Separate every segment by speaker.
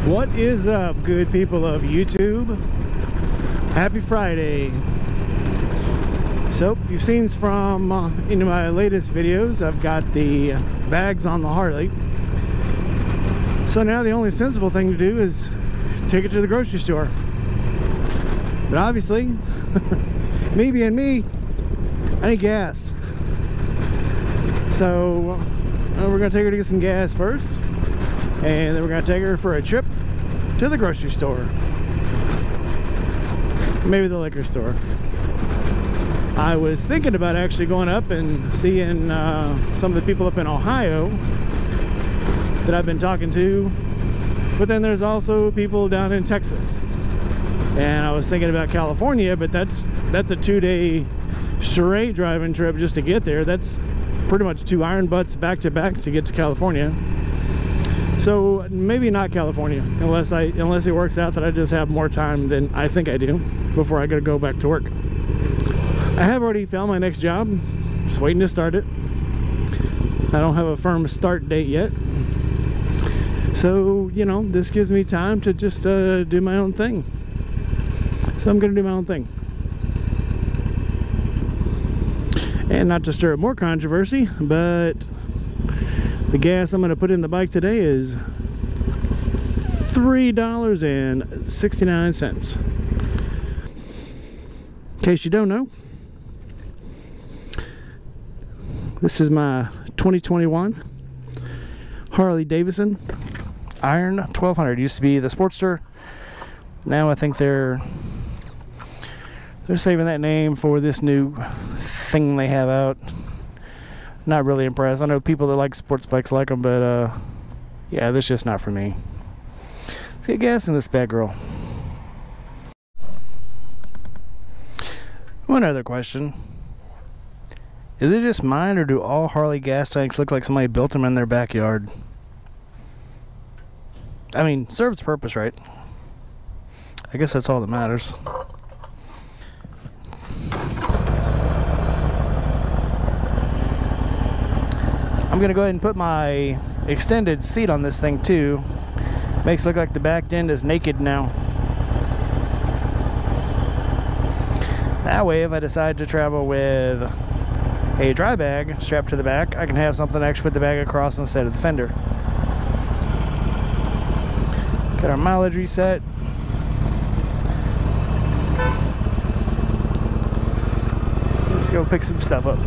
Speaker 1: What is up, good people of YouTube? Happy Friday. So, if you've seen from into my latest videos, I've got the bags on the Harley. So now the only sensible thing to do is take it to the grocery store. But obviously, me being me, I need gas. So we're gonna take her to get some gas first, and then we're gonna take her for a trip to the grocery store, maybe the liquor store. I was thinking about actually going up and seeing some of the people up in Ohio that I've been talking to, but then there's also people down in Texas, and I was thinking about California, but that's a 2-day straight driving trip just to get there. That's pretty much 2 iron butts back to back to get to California. So maybe not California, unless it works out that I just have more time than I think I do before I gotta go back to work. I have already found my next job, just waiting to start it. I don't have a firm start date yet, so you know, this gives me time to just do my own thing. So I'm gonna do my own thing. And not to stir up more controversy, but the gas I'm going to put in the bike today is $3.69. In case you don't know, this is my 2021 Harley Davidson Iron 1200. It used to be the Sportster. Now I think they're saving that name for this new thing they have out. Not really impressed. I know people that like sports bikes like them, but yeah, this is just not for me. Let's get gas in this bad girl. One other question: is it just mine, or do all Harley gas tanks look like somebody built them in their backyard? I mean, serves purpose, right? I guess that's all that matters. I'm gonna go ahead and put my extended seat on this thing too. Makes it look like the back end is naked now. That way, if I decide to travel with a dry bag strapped to the back, I can have something to actually put the bag across instead of the fender. Got our mileage reset. Let's go pick some stuff up.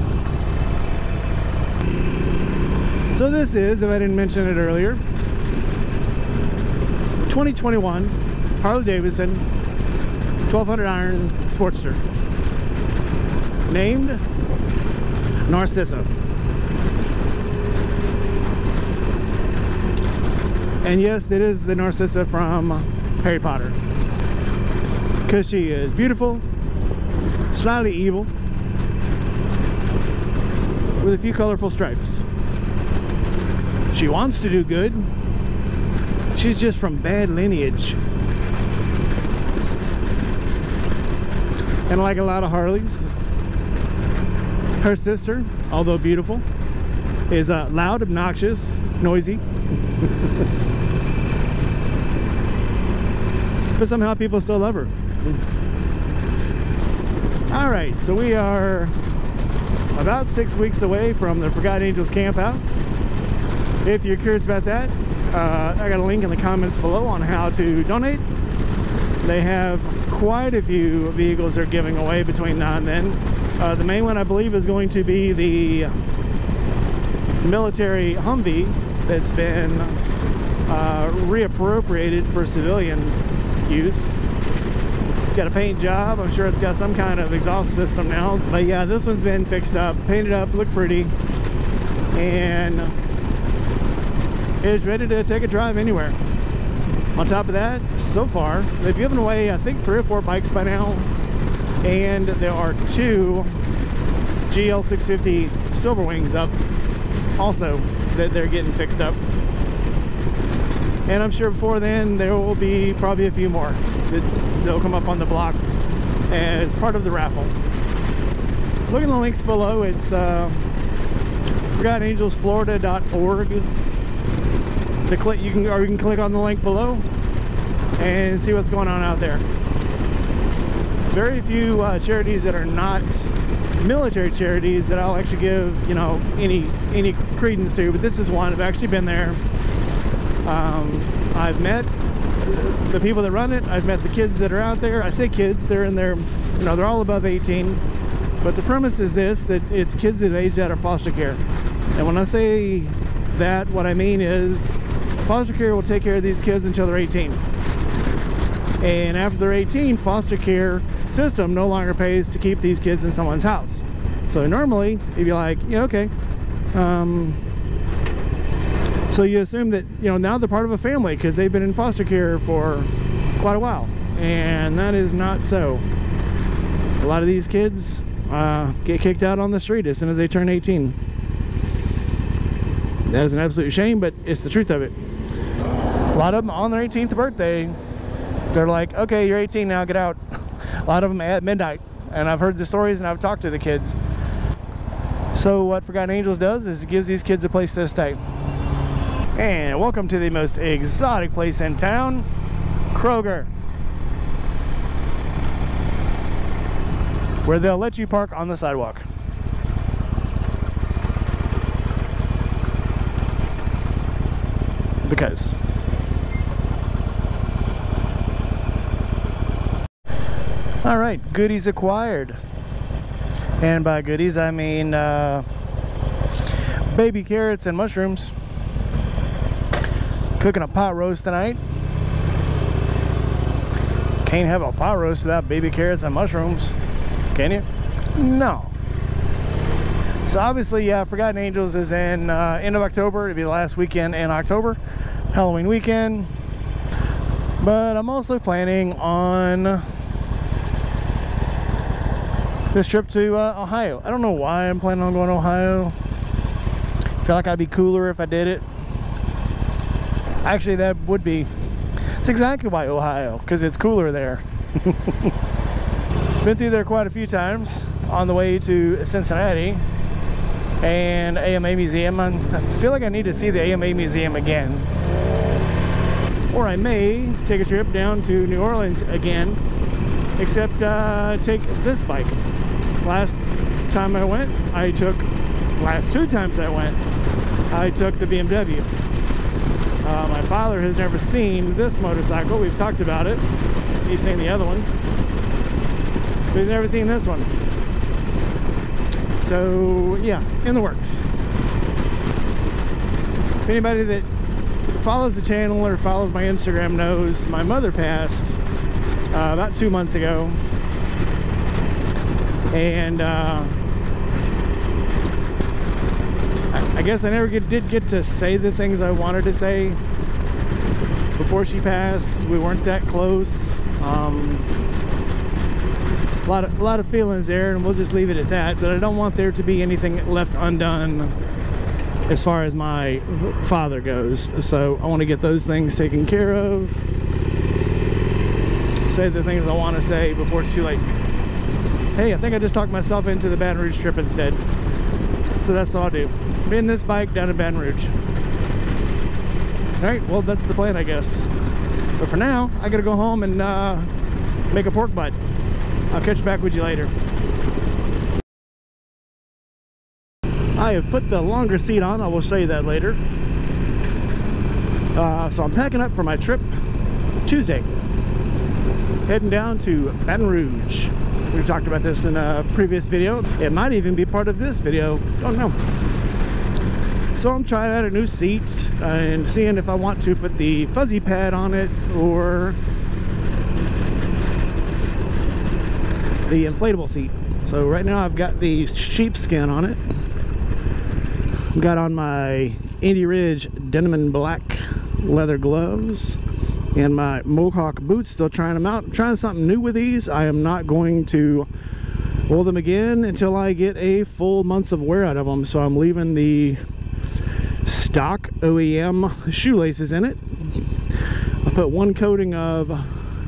Speaker 1: So this is, if I didn't mention it earlier, 2021 Harley Davidson 1200 iron Sportster, named Narcissa. And yes, it is the Narcissa from Harry Potter, because she is beautiful, slightly evil, with a few colorful stripes. She wants to do good. She's just from bad lineage. And like a lot of Harleys, her sister, although beautiful, is loud, obnoxious, noisy. But somehow people still love her. Alright, so we are about 6 weeks away from the Forgotten Angels camp out. If you're curious about that, I got a link in the comments below on how to donate. They have quite a few vehicles they're giving away between now and then. The main one, I believe, is going to be the military Humvee that's been reappropriated for civilian use. It's got a paint job. I'm sure it's got some kind of exhaust system now. But yeah, this one's been fixed up, painted up, looked pretty, and is ready to take a drive anywhere. On top of that, so far they've given away I think 3 or 4 bikes by now, and there are 2 GL 650 Silver Wings up also that they're getting fixed up. And I'm sure before then there will be probably a few more that'll come up on the block as part of the raffle. Look at the links below. It's ForgottenAngelsFlorida.org. You can click on the link below, and see what's going on out there. Very few charities that are not military charities that I'll actually give, you know, any credence to, but this is one. I've actually been there. I've met the people that run it. I've met the kids that are out there. I say kids, they're in their, you know, they're all above 18, but the premise is this, that it's kids that have aged out of foster care. And when I say that, what I mean is foster care will take care of these kids until they're 18. And after they're 18, foster care system no longer pays to keep these kids in someone's house. So normally, if you're like, yeah, okay. So you assume that, you know, now they're part of a family because they've been in foster care for quite a while. And that is not so. A lot of these kids get kicked out on the street as soon as they turn 18. That is an absolute shame, but it's the truth of it. A lot of them on their 18th birthday, they're like, okay, you're 18 now, get out. A lot of them at midnight, and I've heard the stories and I've talked to the kids. So what Forgotten Angels does is it gives these kids a place to stay. And welcome to the most exotic place in town, Kroger, where they'll let you park on the sidewalk. Because all right, goodies acquired. And by goodies I mean baby carrots and mushrooms. Cooking a pot roast tonight. Can't have a pot roast without baby carrots and mushrooms, can you? No. So obviously, yeah, Forgotten Angels is in end of October. It'll be the last weekend in October, Halloween weekend. But I'm also planning on this trip to Ohio. I don't know why I'm planning on going to Ohio. I feel like I'd be cooler if I did it. Actually, that would be. It's exactly why Ohio, because it's cooler there. Been through there quite a few times on the way to Cincinnati and AMA Museum. I feel like I need to see the AMA Museum again. Or I may take a trip down to New Orleans again, except take this bike. Last time I went, last two times I went, I took the BMW. My father has never seen this motorcycle. We've talked about it. He's seen the other one, but he's never seen this one. So yeah, in the works. If anybody that follows the channel or follows my Instagram knows, my mother passed about 2 months ago, and I guess I never did get to say the things I wanted to say before she passed. We weren't that close. A lot of feelings there, and we'll just leave it at that. But I don't want there to be anything left undone as far as my father goes. So I want to get those things taken care of. Say the things I want to say before it's too late. Hey, I think I just talked myself into the Baton Rouge trip instead. So that's what I'll do. In this bike down in Baton Rouge. Alright, well, that's the plan, I guess. But for now, I gotta go home and make a pork butt. I'll catch back with you later. I have put the longer seat on. I will show you that later. So I'm packing up for my trip Tuesday. Heading down to Baton Rouge. We've talked about this in a previous video. It might even be part of this video. Don't know. So I'm trying out a new seat and seeing if I want to put the fuzzy pad on it or the inflatable seat. So right now I've got the sheepskin on it. I've got on my Indy Ridge denim and black leather gloves and my Mohawk boots. Still trying them out. I'm trying something new with these. I am not going to roll them again until I get a full month's of wear out of them. So I'm leaving the stock OEM shoelaces in it. I put one coating of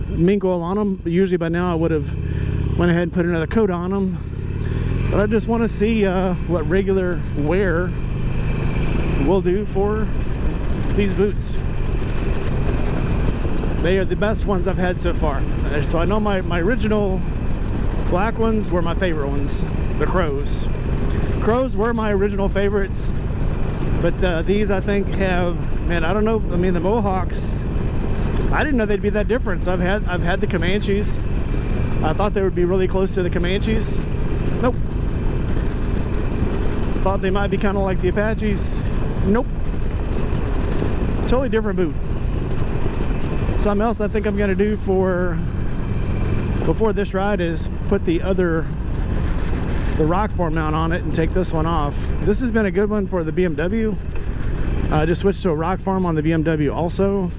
Speaker 1: mink oil on them. Usually by now I would have went ahead and put another coat on them, but I just want to see what regular wear will do for these boots. They are the best ones I've had so far. So I know my original black ones were my favorite ones, the Crows. Crows were my original favorites, but these I think have, man, I don't know, I mean the Mohawks, I didn't know they'd be that different. So I've had the Comanches. I thought they would be really close to the Comanches. Nope. Thought they might be kind of like the Apaches. Nope. Totally different boot. Something else I think I'm going to do before this ride is put the rock form mount on it and take this one off. This has been a good one for the BMW. I just switched to a rock form on the BMW also.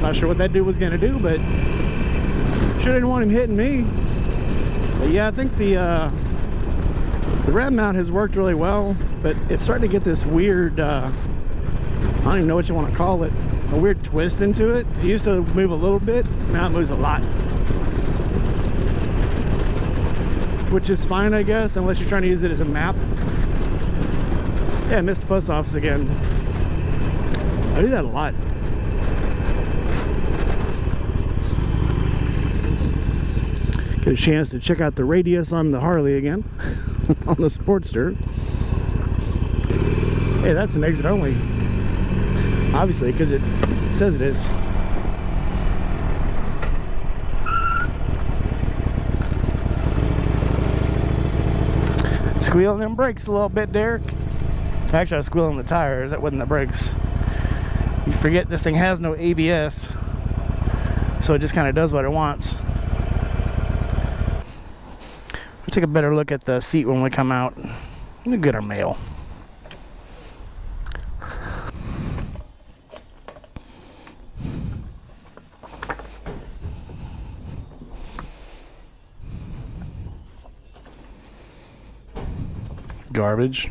Speaker 1: Not sure what that dude was going to do, but sure didn't want him hitting me. But yeah, I think the rev mount has worked really well, but it's starting to get this weird, I don't even know what you want to call it, a weird twist into it. It used to move a little bit, now it moves a lot. Which is fine, I guess, unless you're trying to use it as a map. Yeah, I missed the post office again. I do that a lot. Get a chance to check out the radius on the Harley again. On the Sportster. Hey, that's an exit only. Obviously, because it says it is. Squealing them brakes a little bit, Derek. Actually, I was squealing the tires. That wasn't the brakes. You forget this thing has no ABS, so it just kind of does what it wants. We'll take a better look at the seat when we come out. Let me get our mail. Garbage.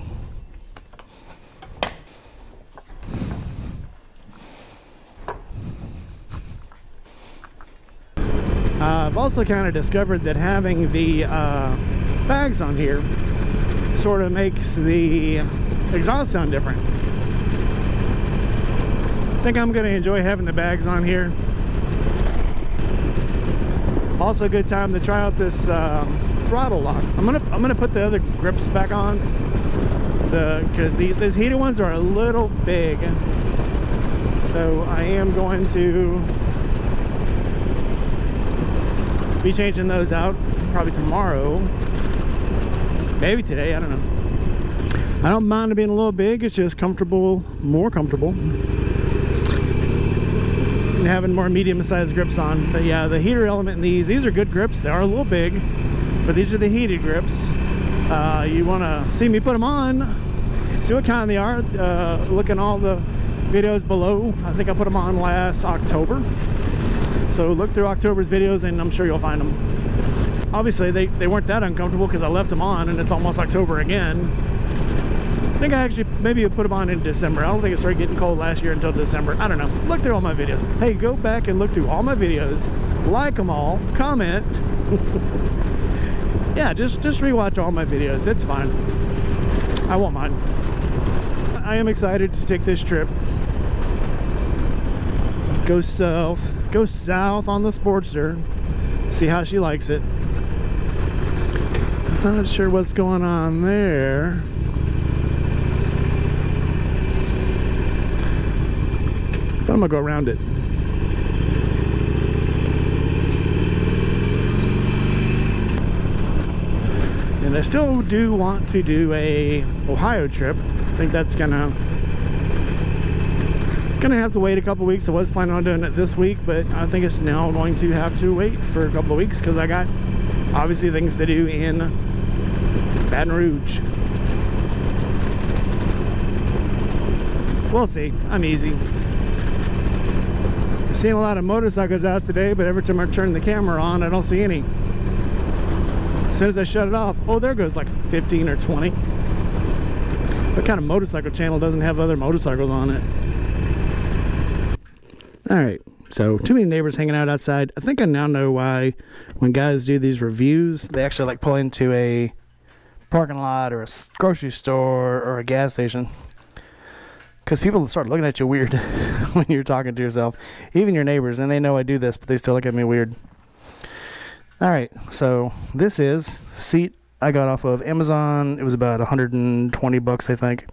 Speaker 1: I've also kind of discovered that having the bags on here sort of makes the exhaust sound different. I think I'm going to enjoy having the bags on here. Also a good time to try out this throttle lock. I'm gonna put the other grips back on, because these heated ones are a little big, so I am going to be changing those out probably tomorrow, maybe today, I don't know. I don't mind it being a little big, it's just comfortable, more comfortable, and having more medium-sized grips on. But yeah, the heater element in these are good grips. They are a little big, but these are the heated grips. You want to see me put them on, see what kind they are. Look in all the videos below. I think I put them on last October, so look through October's videos and I'm sure you'll find them. Obviously they weren't that uncomfortable because I left them on and it's almost October again. I think I actually maybe put them on in December. I don't think it started getting cold last year until December. I don't know. Look through all my videos. Hey, go back and look through all my videos, like them all, comment. Yeah, just rewatch all my videos. It's fine. I won't mind. I am excited to take this trip. Go south on the Sportster. See how she likes it. I'm not sure what's going on there. But I'm gonna go around it. And I still do want to do a Ohio trip. I think that's gonna have to wait a couple weeks. I was planning on doing it this week, but I think it's now going to have to wait for a couple of weeks because I got obviously things to do in Baton Rouge. We'll see. I'm easy. I've seen a lot of motorcycles out today, but every time I turn the camera on, I don't see any. As soon as I shut it off, oh, there goes like 15 or 20. What kind of motorcycle channel doesn't have other motorcycles on it? Alright, so too many neighbors hanging out outside. I think I now know why when guys do these reviews, they actually like pull into a parking lot or a grocery store or a gas station, because people start looking at you weird when you're talking to yourself, even your neighbors, and they know I do this, but they still look at me weird. Alright, so this is seat I got off of Amazon. It was about 120 bucks, I think.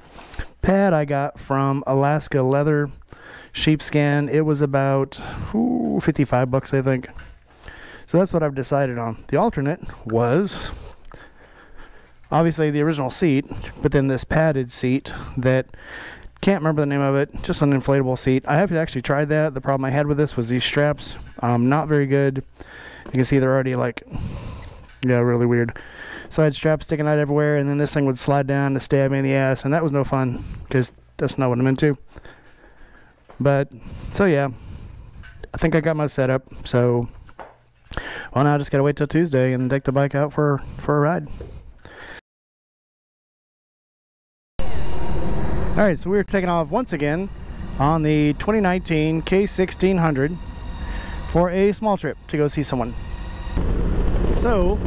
Speaker 1: Pad I got from Alaska Leather Sheepskin. It was about 55 bucks, I think. So that's what I've decided on. The alternate was obviously the original seat, but then this padded seat that, can't remember the name of it, just an inflatable seat. I have actually tried that. The problem I had with this was these straps, not very good. You can see they're already like, yeah, really weird. So I had straps sticking out everywhere, and then this thing would slide down to stab me in the ass, and that was no fun, because that's not what I'm into. But, so yeah, I think I got my setup, so, well, now I just gotta wait till Tuesday and take the bike out for a ride. Alright, so we're taking off once again on the 2019 K1600 for a small trip to go see someone. So,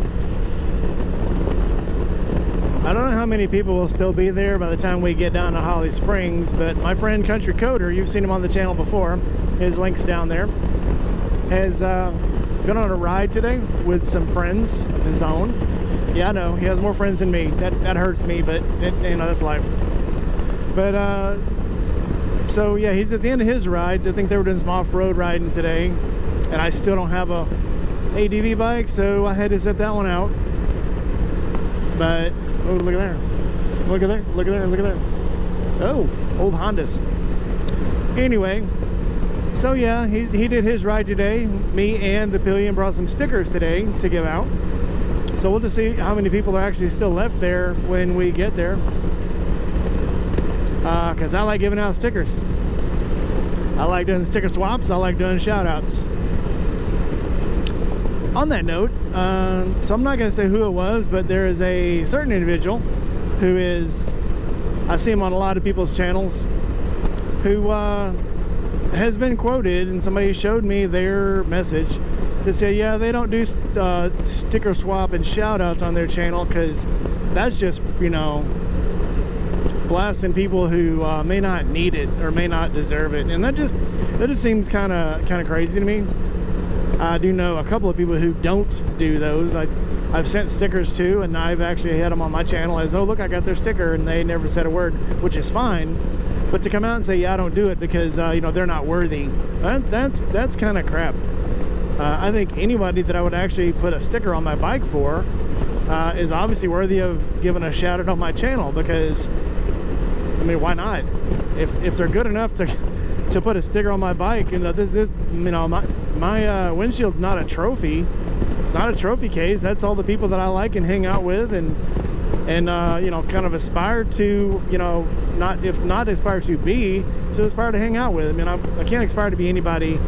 Speaker 1: I don't know how many people will still be there by the time we get down to Holly Springs, but my friend Country Coder, you've seen him on the channel before, his link's down there, has been on a ride today with some friends of his own. Yeah, I know, he has more friends than me. That hurts me, but you know, that's life. But so yeah, he's at the end of his ride. I think they were doing some off-road riding today, and I still don't have a ADV bike, so I had to set that one out. But oh, look at there, look at there, look at there, look at there. Oh, old Hondas. Anyway, so yeah, he did his ride today. Me and the Pillion brought some stickers today to give out, so we'll just see how many people are actually still left there when we get there. Because I like giving out stickers. I like doing sticker swaps. I like doing shout outs. On that note, so I'm not going to say who it was, but there is a certain individual who is, I see him on a lot of people's channels, who has been quoted, and somebody showed me their message that said, yeah, they don't do sticker swap and shout outs on their channel because that's just, you know, blasting people who may not need it or may not deserve it, and that just seems kind of crazy to me. I do know a couple of people who don't do those. I've sent stickers to, and I've actually had them on my channel as, oh look, I got their sticker, and they never said a word, which is fine. But to come out and say, yeah, I don't do it because you know, they're not worthy, that's kind of crap. I think anybody that I would actually put a sticker on my bike for is obviously worthy of giving a shout out on my channel, because I mean, why not? If they're good enough to put a sticker on my bike, you know, this you know, my windshield's not a trophy. It's not a trophy case. That's all the people that I like and hang out with, and you know, kind of aspire to, you know, if not aspire to be, to aspire to hang out with. I mean, I can't aspire to be anybody.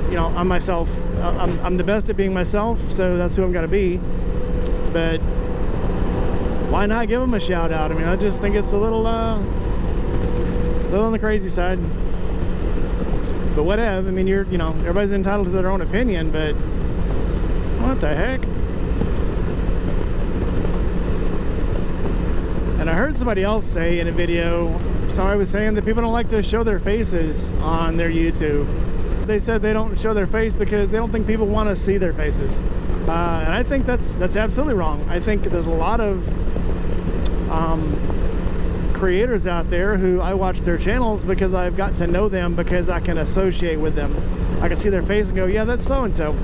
Speaker 1: You know, I'm myself. I'm the best at being myself, so that's who I'm gonna be. But why not give them a shout out? I mean, I just think it's a little on the crazy side. But whatever. I mean, you know, everybody's entitled to their own opinion, but what the heck? And I heard somebody else say in a video, somebody was saying that people don't like to show their faces on their YouTube. They said they don't show their face because they don't think people want to see their faces. And I think that's absolutely wrong. I think there's a lot of creators out there who I watch their channels because I've got to know them, because I can associate with them. I can see their face and go, yeah, that's so-and-so.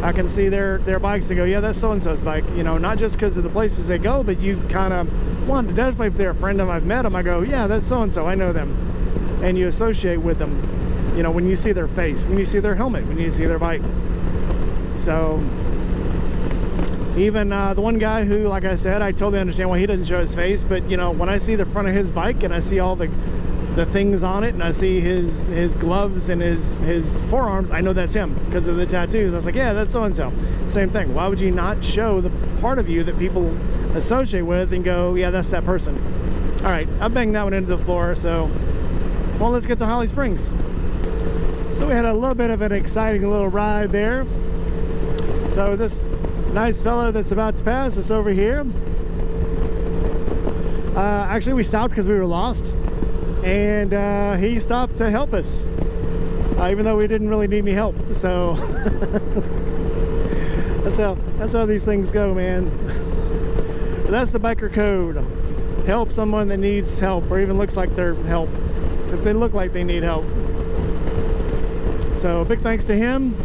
Speaker 1: I can see their bikes and go, yeah, that's so-and-so's bike. You know, not just because of the places they go, but you kind of want to, definitely if they're a friend of mine, I've met them, I go, yeah, that's so-and-so, I know them. And you associate with them, you know, when you see their face, when you see their helmet, when you see their bike. So even the one guy who, like I said, I totally understand why he doesn't show his face, but you know, when I see the front of his bike and I see all the things on it, and I see his gloves and his forearms, I know that's him because of the tattoos. I was like, yeah, that's so-and-so. Same thing. Why would you not show the part of you that people associate with and go, yeah, that's that person? All right, I banged that one into the floor, so well, let's get to Holly Springs. So we had a little bit of an exciting little ride there. So this nice fellow that's about to pass us over here, Actually, we stopped because we were lost, and he stopped to help us, even though we didn't really need any help. So that's how these things go, man. But that's the biker code. Help someone that needs help, or even looks like they're help, if they look like they need help. So big thanks to him.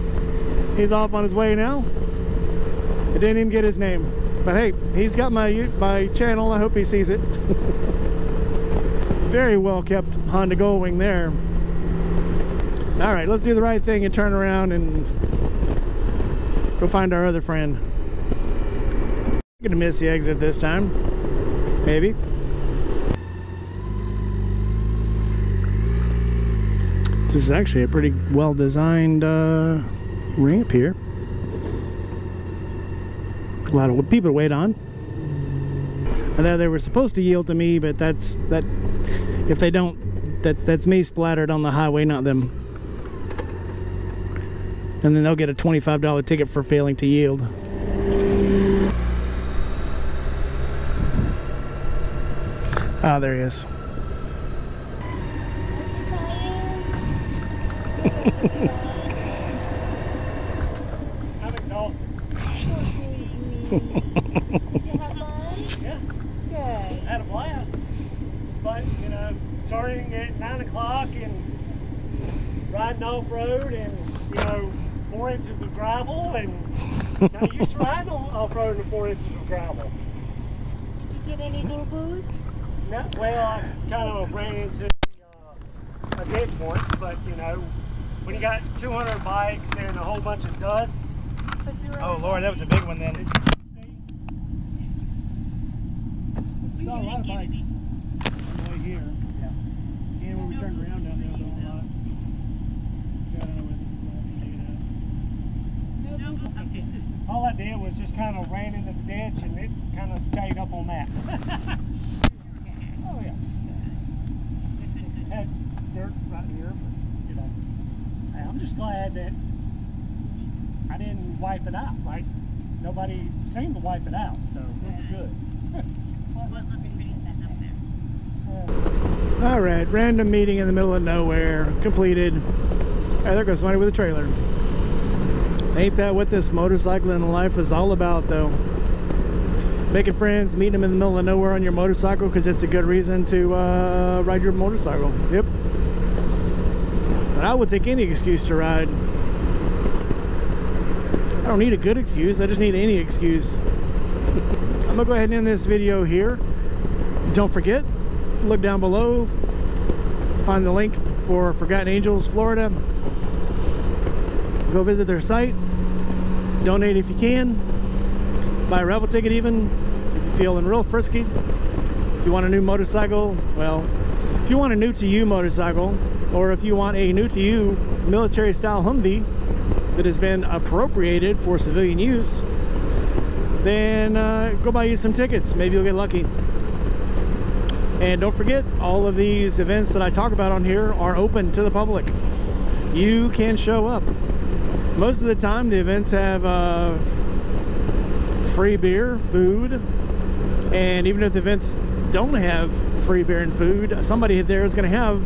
Speaker 1: He's off on his way now. I didn't even get his name, but hey, he's got my channel. I hope he sees it. Very well kept Honda Goldwing there. All right, let's do the right thing and turn around and go find our other friend. I'm gonna miss the exit this time, maybe. This is actually a pretty well designed ramp here. A lot of people to wait on. I thought they were supposed to yield to me, but if they don't, that's me splattered on the highway, not them. And then they'll get a $25 ticket for failing to yield. Ah, there he is.
Speaker 2: I'm exhausted.
Speaker 3: Did you have fun?
Speaker 2: Yeah.
Speaker 3: Good.
Speaker 2: Had a blast. But, you know, starting at 9 o'clock and riding off-road and, you know, 4 inches of gravel, and now you used to ride off-road in 4 inches of gravel.
Speaker 3: Did you get any boo-boos?
Speaker 2: No, well, I kind of ran into a ditch once, but, you know, when you got 200 bikes and a whole bunch of dust.
Speaker 1: Oh Lord, that was a big one then. I saw a lot of bikes on the way here. Yeah. And when we turned around down there, there was a lot. I don't know where this is at.
Speaker 2: All I did was just kind of ran into the ditch, and it kind of stayed up on that. Oh yeah. Had dirt right here, but you know, hey, I'm just glad that I didn't wipe it out. Like nobody seemed to wipe it out, so it's good.
Speaker 1: All right, random meeting in the middle of nowhere completed. Hey, there goes somebody with a trailer. Ain't that what this motorcycling life is all about, though? Making friends, meeting them in the middle of nowhere on your motorcycle because it's a good reason to ride your motorcycle. Yep. But I would take any excuse to ride. I don't need a good excuse, I just need any excuse. I'm gonna go ahead and end this video here. Don't forget, look down below, find the link for Forgotten Angels, Florida. Go visit their site, donate if you can, buy a Rev-It ticket even, if you're feeling real frisky. If you want a new motorcycle, well, if you want a new to you motorcycle, or if you want a new to you military style Humvee that has been appropriated for civilian use, then go buy you some tickets. Maybe you'll get lucky. And don't forget, all of these events that I talk about on here are open to the public. You can show up. Most of the time the events have free beer, food, and even if the events don't have free beer and food, somebody there is going to have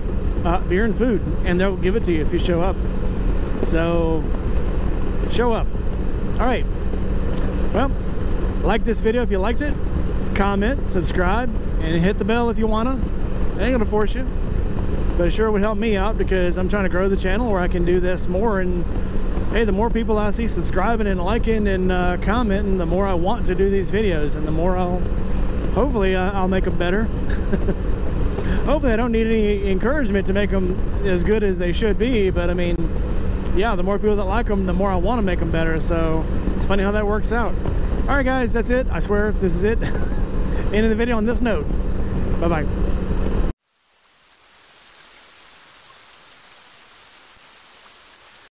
Speaker 1: beer and food, and they'll give it to you if you show up. So show up. All right, well, like this video if you liked it, comment, subscribe, and hit the bell if you wanna. I ain't gonna force you, but it sure would help me out because I'm trying to grow the channel where I can do this more. And hey, the more people I see subscribing and liking and commenting, the more I want to do these videos, and the more hopefully I'll make them better. Hopefully I don't need any encouragement to make them as good as they should be, but I mean, yeah, the more people that like them, the more I want to make them better. So it's funny how that works out. All right guys, that's it. I swear this is it. End of the video on this note. Bye bye.